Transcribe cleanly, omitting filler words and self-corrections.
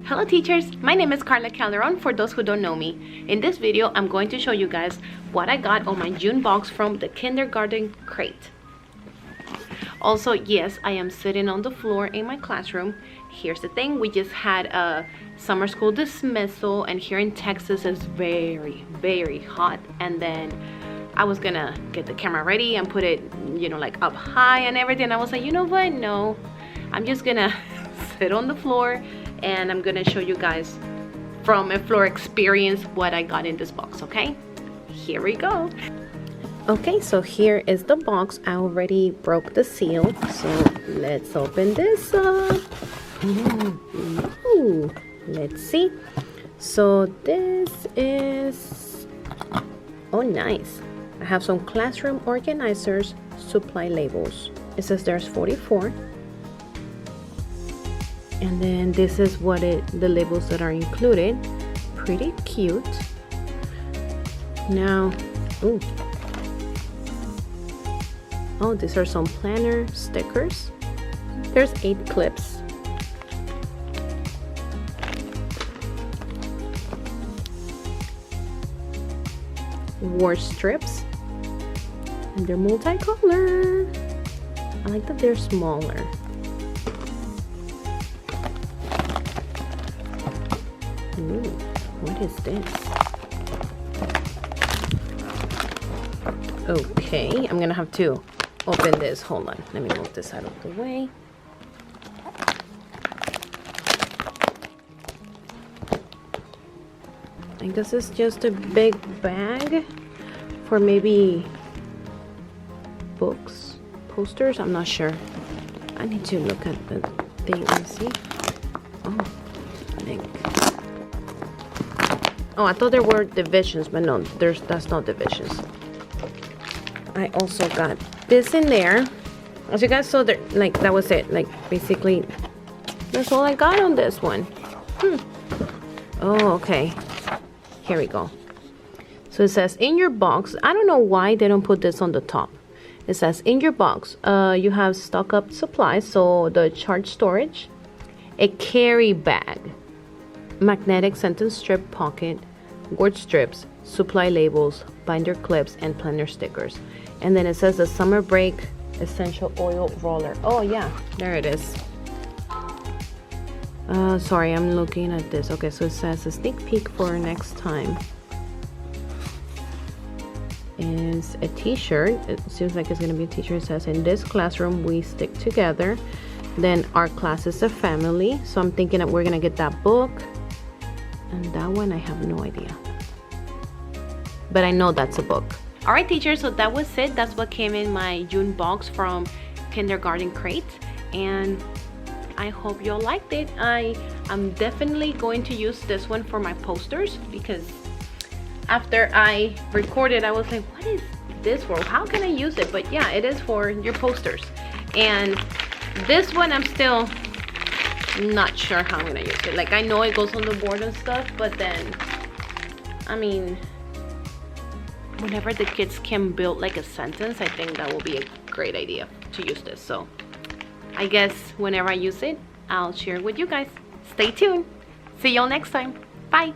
Hello teachers, my name is Carla Calderon for those who don't know me. In this video, I'm going to show you guys what I got on my June box from the kindergarten crate. Also, yes, I am sitting on the floor in my classroom. Here's the thing, we just had a summer school dismissal and here in Texas it's very hot, and then I was gonna get the camera ready and put it, like up high and everything. I was like, you know what, no, I'm just gonna sit on the floor and I'm gonna show you guys from a floor experience what I got in this box. Okay, here we go. Okay, so here is the box. I already broke the seal, so let's open this up. Ooh, let's see. So this is, oh nice, I have some classroom organizers, supply labels. It says there's 44. And then this is what the labels that are included. Pretty cute. Now, ooh. Oh, these are some planner stickers. There's 8 clips. Word strips. And they're multicolor. I like that they're smaller. Ooh, what is this? Okay, I'm gonna have to open this. Hold on, let me move this out of the way. I guess it's just a big bag for maybe books, posters, I'm not sure. I need to look at the thing and see. Oh, big. Oh, I thought there were divisions, but no, that's not divisions. I also got this in there. As you guys saw, there, that was it. Basically, that's all I got on this one. Oh, okay. Here we go. So it says, in your box, I don't know why they don't put this on the top. It says, in your box, you have stock up supplies, so the chart storage, a carry bag, magnetic sentence strip pocket, word strips, supply labels, binder clips, and planner stickers. And then it says the summer break essential oil roller. Oh yeah, there it is. Sorry, I'm looking at this. Okay, so it says a sneak peek for next time is a t-shirt. It seems like it's gonna be a t-shirt. It says, in this classroom we stick together. Then our class is a family. So I'm thinking that we're gonna get that book. And that one, I have no idea. But I know that's a book. All right, teachers, so that was it. That's what came in my June box from Kindergarten Crate. And I hope you all liked it. I'm definitely going to use this one for my posters, because after I recorded, I was like, what is this for? How can I use it? But yeah, it is for your posters. And this one, I'm still not sure how I'm gonna use it. I know it goes on the board and stuff, but then, I mean, whenever the kids can build a sentence, I think that will be a great idea to use this. So I guess whenever I use it, I'll share it with you guys. Stay tuned. See y'all next time. Bye.